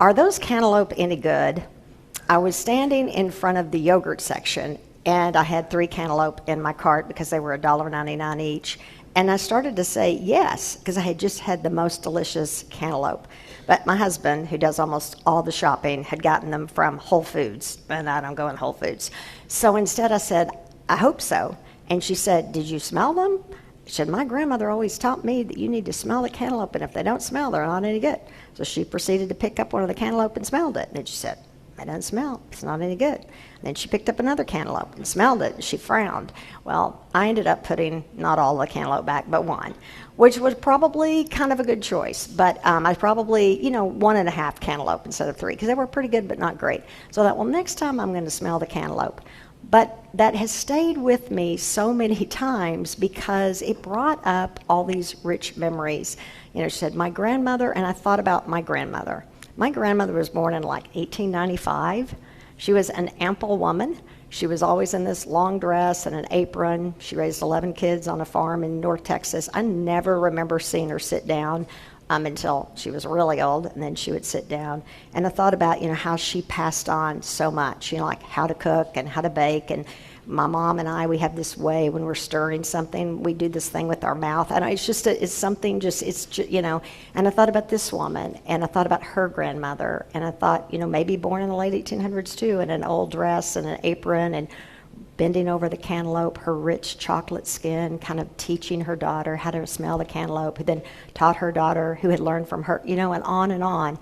Are those cantaloupe any good? I was standing in front of the yogurt section, and I had 3 cantaloupe in my cart because they were $1.99 each. And I started to say yes, because I had just had the most delicious cantaloupe. But my husband, who does almost all the shopping, had gotten them from Whole Foods, and I don't go in Whole Foods. So instead I said, I hope so. And she said, did you smell them? She said, my grandmother always taught me that you need to smell the cantaloupe, and if they don't smell, they're not any good. So she proceeded to pick up one of the cantaloupe and smelled it. And then she said, it doesn't smell. It's not any good. And then she picked up another cantaloupe and smelled it, and she frowned. Well, I ended up putting not all the cantaloupe back, but one, which was probably kind of a good choice. But I probably, 1.5 cantaloupe instead of 3, because they were pretty good, but not great. So I thought, well, next time I'm going to smell the cantaloupe. But that has stayed with me so many times because it brought up all these rich memories. She said, my grandmother, and I thought about my grandmother. My grandmother was born in like 1895. She was an ample woman. She was always in this long dress and an apron. She raised 11 kids on a farm in North Texas. I never remember seeing her sit down until she was really old, and then she would sit down. And I thought about, how she passed on so much, like how to cook and how to bake. And my mom and I, we have this way when we're stirring something, we do this thing with our mouth. And it's just, and I thought about this woman, and I thought about her grandmother, and I thought, maybe born in the late 1800s too, in an old dress and an apron, and bending over the cantaloupe, her rich chocolate skin, kind of teaching her daughter how to smell the cantaloupe, who then taught her daughter, who had learned from her, and on and on.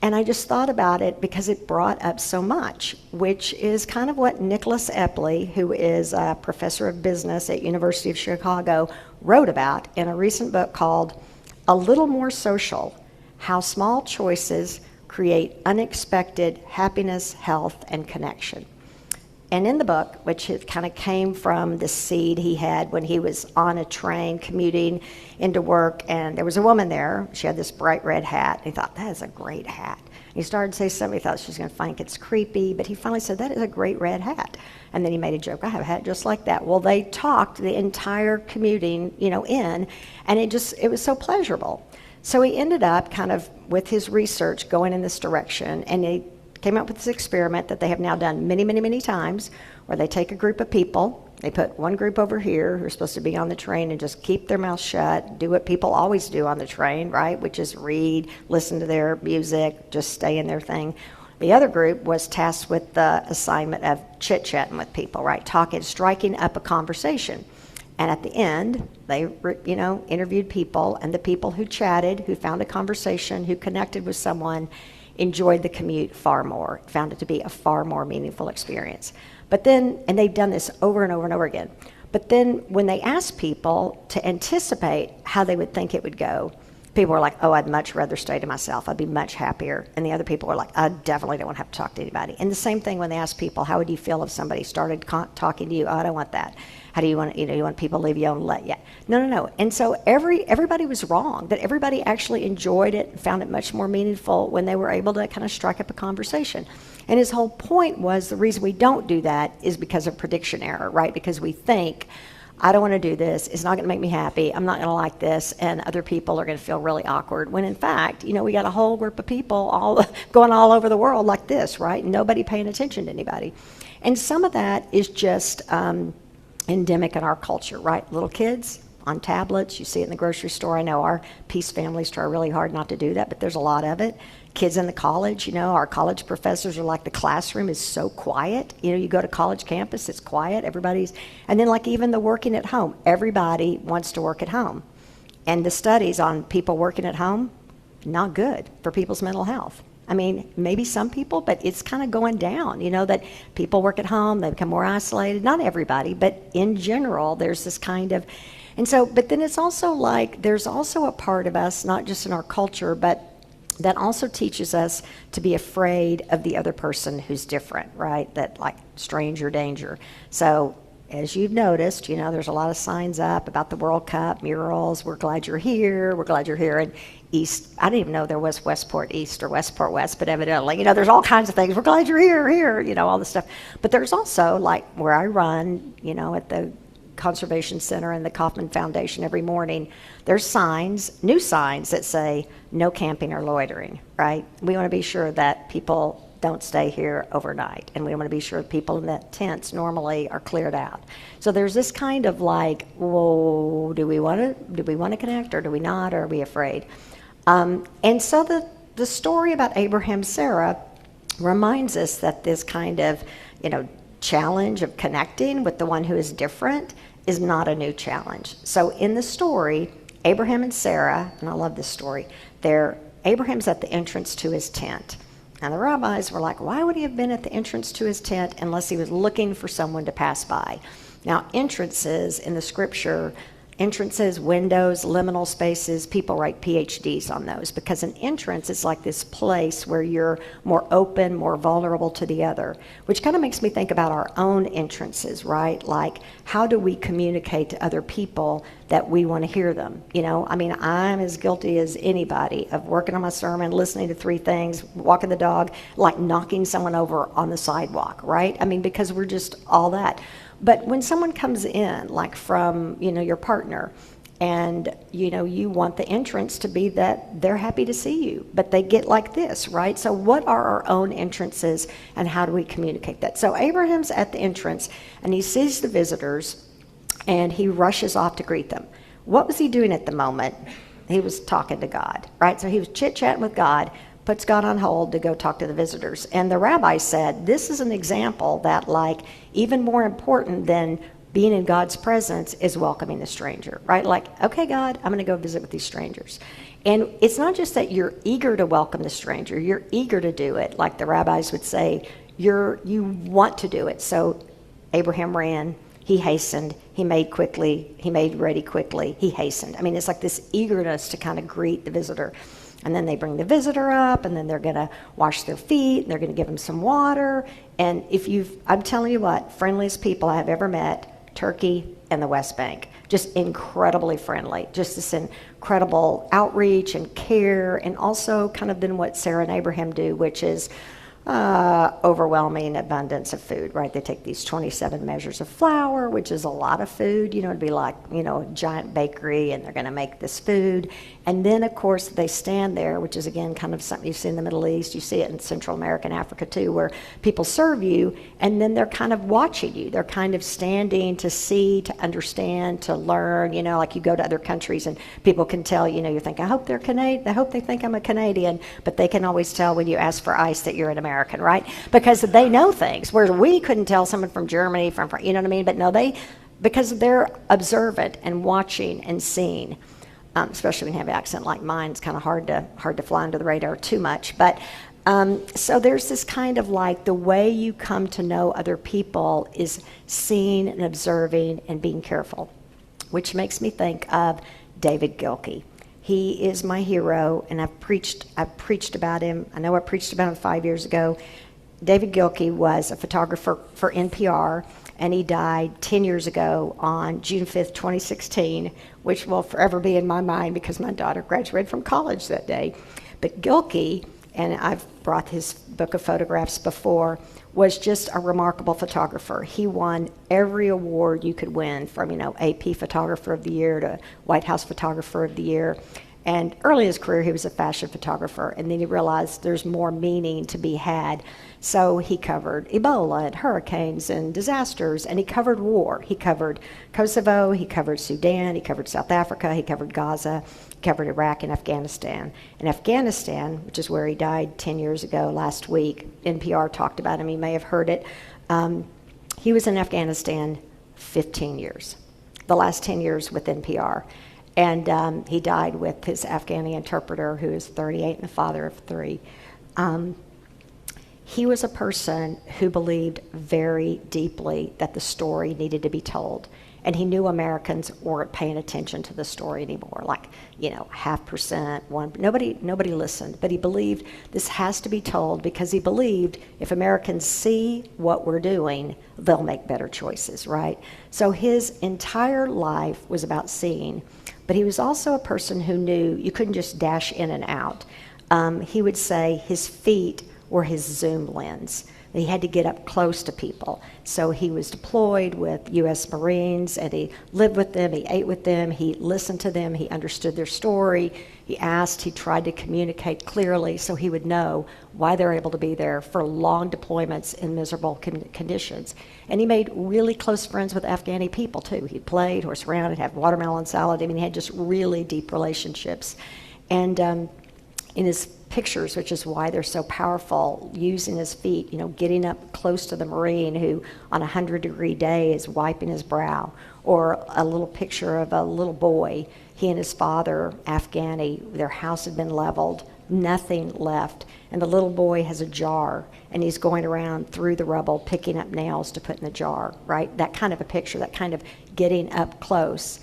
And I just thought about it because it brought up so much, which is kind of what Nicholas Epley, who is a professor of business at University of Chicago, wrote about in a recent book called A Little More Social: How Small Choices Create Unexpected Happiness, Health, and Connection. And in the book, which it kind of came from the seed he had when he was on a train commuting into work, and there was a woman there. She had this bright red hat. And he thought, that is a great hat. And he started to say something. He thought she was going to think it's creepy, but he finally said, that is a great red hat. And then he made a joke, I have a hat just like that. Well, they talked the entire commuting, in, and it was so pleasurable. So he ended up kind of, with his research, going in this direction, and he came up with this experiment that they have now done many, many, many times, where they take a group of people, they put one group over here who are supposed to be on the train and just keep their mouth shut, do what people always do on the train, right, which is read, listen to their music, just stay in their thing. The other group was tasked with the assignment of chit-chatting with people, right, talking, striking up a conversation. And at the end, they, interviewed people, and the people who chatted, who found a conversation, who connected with someone, enjoyed the commute far more, found it to be a far more meaningful experience. But then, and they've done this over and over and over again, but then when they asked people to anticipate how they would think it would go, people were like, oh, I'd much rather stay to myself. I'd be much happier. And the other people were like, I definitely don't want to have to talk to anybody. And the same thing when they asked people, how would you feel if somebody started talking to you? Oh, I don't want that. How do you want, you want people to leave you alone and let you? No. And so everybody was wrong, that everybody actually enjoyed it and found it much more meaningful when they were able to kind of strike up a conversation. And his whole point was the reason we don't do that is because of prediction error, right? Because we think, I don't want to do this. It's not going to make me happy. I'm not going to like this. And other people are going to feel really awkward. When in fact, we got a whole group of people going all over the world like this, right? Nobody paying attention to anybody. And some of that is just endemic in our culture, right? Little kids on tablets. You see it in the grocery store. I know our Peace families try really hard not to do that, but there's a lot of it. Kids in the college, our college professors are like, the classroom is so quiet. You go to college campus, it's quiet. And then like even the working at home, everybody wants to work at home. And the studies on people working at home, not good for people's mental health. I mean, maybe some people, but it's kind of going down, that people work at home, they become more isolated. Not everybody, but in general, there's this kind of, and so, but then it's also like, there's also a part of us, not just in our culture, but that also teaches us to be afraid of the other person who's different, right? That like stranger danger. So as you've noticed, there's a lot of signs up about the World Cup, murals, we're glad you're here, we're glad you're here. And East, I didn't even know there was Westport East or Westport West, but evidently, there's all kinds of things. We're glad you're here, all this stuff. But there's also, like where I run, at the Conservation Center and the Kauffman Foundation every morning, there's signs, new signs that say no camping or loitering, right? We want to be sure that people don't stay here overnight, and we want to be sure people in the tents normally are cleared out. So there's this kind of like, whoa, do we want to connect, or do we not, or are we afraid? And so the story about Abraham and Sarah reminds us that this kind of, challenge of connecting with the one who is different is not a new challenge. So in the story, Abraham and Sarah, and I love this story, Abraham's at the entrance to his tent. And the rabbis were like, why would he have been at the entrance to his tent unless he was looking for someone to pass by? Now, entrances in the scripture, entrances, windows, liminal spaces, people write PhDs on those, because an entrance is like this place where you're more open, more vulnerable to the other, which kind of makes me think about our own entrances, right? Like, how do we communicate to other people that we want to hear them? I'm as guilty as anybody of working on my sermon, listening to 3 things, walking the dog, like knocking someone over on the sidewalk, right? Because we're just all that. But when someone comes in, like from, your partner, and, you want the entrance to be that they're happy to see you, but they get like this, right? So what are our own entrances, and how do we communicate that? So Abraham's at the entrance, and he sees the visitors, and he rushes off to greet them. What was he doing at the moment? He was talking to God, right? So he was chit-chatting with God, puts God on hold to go talk to the visitors. And the rabbi said, this is an example that, like, even more important than being in God's presence is welcoming the stranger, right? Like, okay, God, I'm going to go visit with these strangers. And it's not just that you're eager to welcome the stranger, you're eager to do it. Like the rabbis would say, you want to do it. So Abraham ran, he hastened, he made ready quickly, he hastened. It's like this eagerness to kind of greet the visitor. And then they bring the visitor up, and then they're going to wash their feet, and they're going to give them some water. And I'm telling you what, friendliest people I have ever met, Turkey and the West Bank. Just incredibly friendly. Just this incredible outreach and care, and also kind of then what Sarah and Abraham do, which is overwhelming abundance of food, right? They take these 27 measures of flour, which is a lot of food. It'd be like, a giant bakery, and they're going to make this food. And then, of course, they stand there, which is, again, kind of something you see in the Middle East. You see it in Central America and Africa, too, where people serve you, and then they're kind of watching you. They're kind of standing to see, to understand, to learn. Like you go to other countries, and people can tell, you think, I hope they're Canadian. I hope they think I'm a Canadian. But they can always tell when you ask for ice that you're an American, right? Because they know things, whereas we couldn't tell someone from Germany, from you know what I mean? But no, because they're observant and watching and seeing. Especially when you have an accent like mine, it's kind of hard to fly under the radar too much. But so there's this kind of like the way you come to know other people is seeing and observing and being careful, which makes me think of David Gilkey. He is my hero, and I've preached about him. I know I preached about him 5 years ago. David Gilkey was a photographer for NPR, and he died 10 years ago on June 5th, 2016, which will forever be in my mind because my daughter graduated from college that day. But Gilkey, and I've brought his book of photographs before, was just a remarkable photographer. He won every award you could win, from AP Photographer of the Year to White House Photographer of the Year. And early in his career, he was a fashion photographer, and then he realized there's more meaning to be had. So he covered Ebola and hurricanes and disasters, and he covered war. He covered Kosovo, he covered Sudan, he covered South Africa, he covered Gaza, he covered Iraq and Afghanistan. And Afghanistan, which is where he died 10 years ago last week, NPR talked about him, you may have heard it. He was in Afghanistan 15 years, the last 10 years with NPR. And he died with his Afghani interpreter, who is 38 and the father of 3. He was a person who believed very deeply that the story needed to be told. And he knew Americans weren't paying attention to the story anymore, like, 0.5%, nobody listened. But he believed this has to be told, because he believed if Americans see what we're doing, they'll make better choices, right? So his entire life was about seeing. But he was also a person who knew you couldn't just dash in and out. He would say his feet were his zoom lens. He had to get up close to people. So he was deployed with U.S. Marines, and he lived with them, he ate with them, he listened to them, he understood their story, he asked, he tried to communicate clearly so he would know why they're able to be there for long deployments in miserable conditions. And he made really close friends with Afghani people, too. He played horse around and had watermelon salad. I mean, he had just really deep relationships. And in his pictures, which is why they're so powerful, using his feet, getting up close to the Marine who on a 100-degree day is wiping his brow, or a little picture of a little boy, he and his father, Afghani, their house had been leveled, nothing left, and the little boy has a jar, and he's going around through the rubble picking up nails to put in the jar, right? That kind of a picture, that kind of getting up close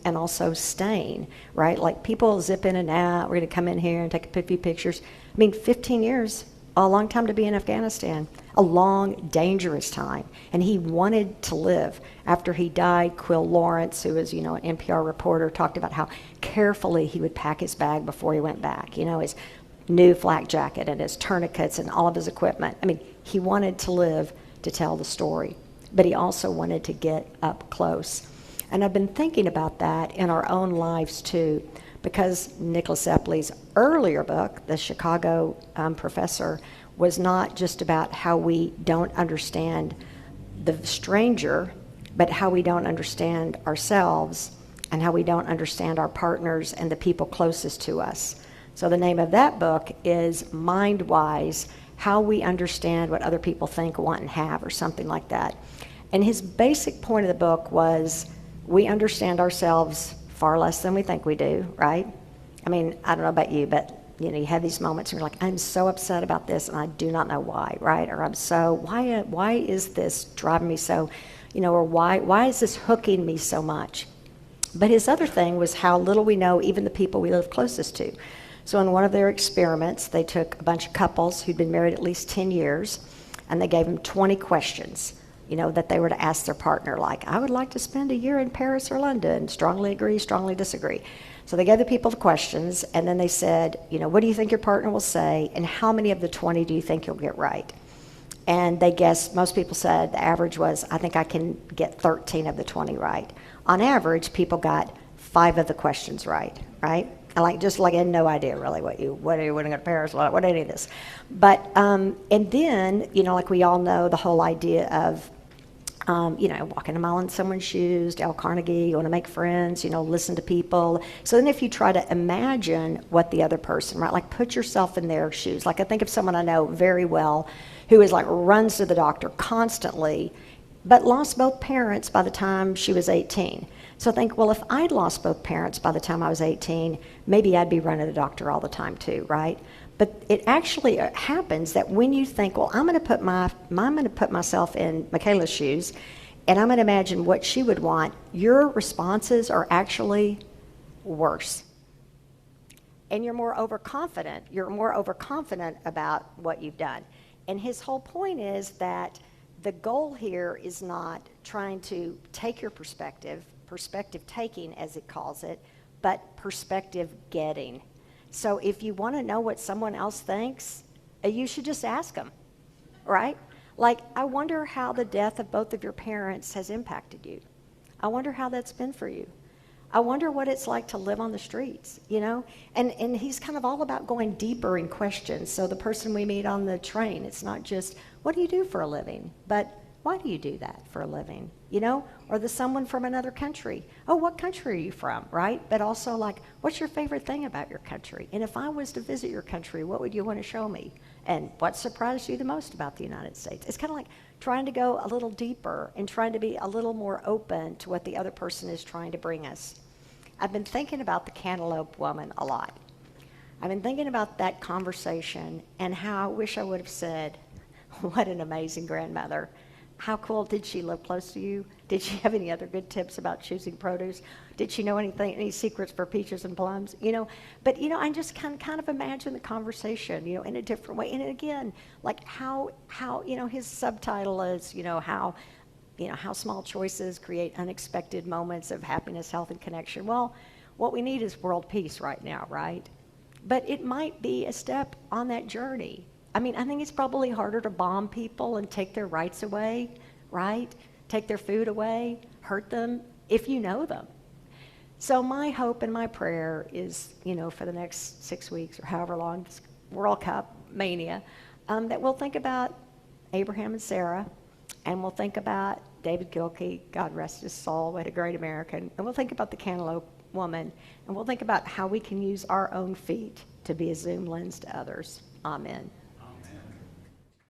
and also staying, right? Like people zip in and out, we're going to come in here and take a few pictures. I mean, 15 years, a long time to be in Afghanistan, a long, dangerous time. And he wanted to live. After he died, Quill Lawrence, who was, an NPR reporter, talked about how carefully he would pack his bag before he went back, his new flak jacket and his tourniquets and all of his equipment. I mean, he wanted to live to tell the story, but he also wanted to get up close. And I've been thinking about that in our own lives too, because Nicholas Epley's earlier book, The Chicago Professor, was not just about how we don't understand the stranger, but how we don't understand ourselves and how we don't understand our partners and the people closest to us. So the name of that book is Mind-Wise, How We Understand What Other People Think, Want, and Have, or something like that. And his basic point of the book was, we understand ourselves far less than we think we do, right? I mean, I don't know about you, but you have these moments and you're like, I'm so upset about this and I do not know why, right? Or why is this driving me so, or why is this hooking me so much? But his other thing was how little we know even the people we live closest to. So in one of their experiments, they took a bunch of couples who'd been married at least 10 years, and they gave them 20 questions, that they were to ask their partner, like, I would like to spend a year in Paris or London, strongly agree, strongly disagree. So they gave the people the questions, and then they said, what do you think your partner will say, and how many of the 20 do you think you'll get right? And they guessed, most people said the average was, I think I can get 13 of the 20 right. On average, people got 5 of the questions right? I had no idea really what you want to go to Paris, what any of this. But, and then, like we all know, the whole idea of, walking a mile in someone's shoes, Dale Carnegie, you want to make friends, listen to people. So then if you try to imagine what the other person, right, like put yourself in their shoes. Like I think of someone I know very well who is like runs to the doctor constantly, but lost both parents by the time she was 18. So I think, well, if I'd lost both parents by the time I was 18, maybe I'd be running to the doctor all the time too, right? But it actually happens that when you think, well, I'm going to put myself in Michaela's shoes, and I'm going to imagine what she would want, your responses are actually worse. And you're more overconfident. You're more overconfident about what you've done. And his whole point is that the goal here is not trying to take your perspective taking as it calls it, but perspective getting. So if you want to know what someone else thinks, you should just ask them, right? Like, I wonder how the death of both of your parents has impacted you. I wonder how that's been for you. I wonder what it's like to live on the streets, And he's kind of all about going deeper in questions. So the person we meet on the train, it's not just, what do you do for a living? But why do you do that for a living? Or the someone from another country. Oh, what country are you from, right? But also like, what's your favorite thing about your country? And if I was to visit your country, what would you want to show me? And what surprised you the most about the United States? It's kind of like trying to go a little deeper and trying to be a little more open to what the other person is trying to bring us. I've been thinking about the cantaloupe woman a lot. I've been thinking about that conversation and how I wish I would have said, what an amazing grandmother. How cool, did she live close to you? Did she have any other good tips about choosing produce? Did she know any secrets for peaches and plums? But I just kind of imagine the conversation, in a different way. And again, like how his subtitle is, how small choices create unexpected moments of happiness, health, and connection. Well, what we need is world peace right now, right? But it might be a step on that journey. I mean, I think it's probably harder to bomb people and take their rights away, right? Take their food away, hurt them, if you know them. So my hope and my prayer is, for the next 6 weeks or however long, this World Cup mania, that we'll think about Abraham and Sarah, and we'll think about David Gilkey, God rest his soul, what a great American, and we'll think about the cantaloupe woman, and we'll think about how we can use our own feet to be a zoom lens to others. Amen.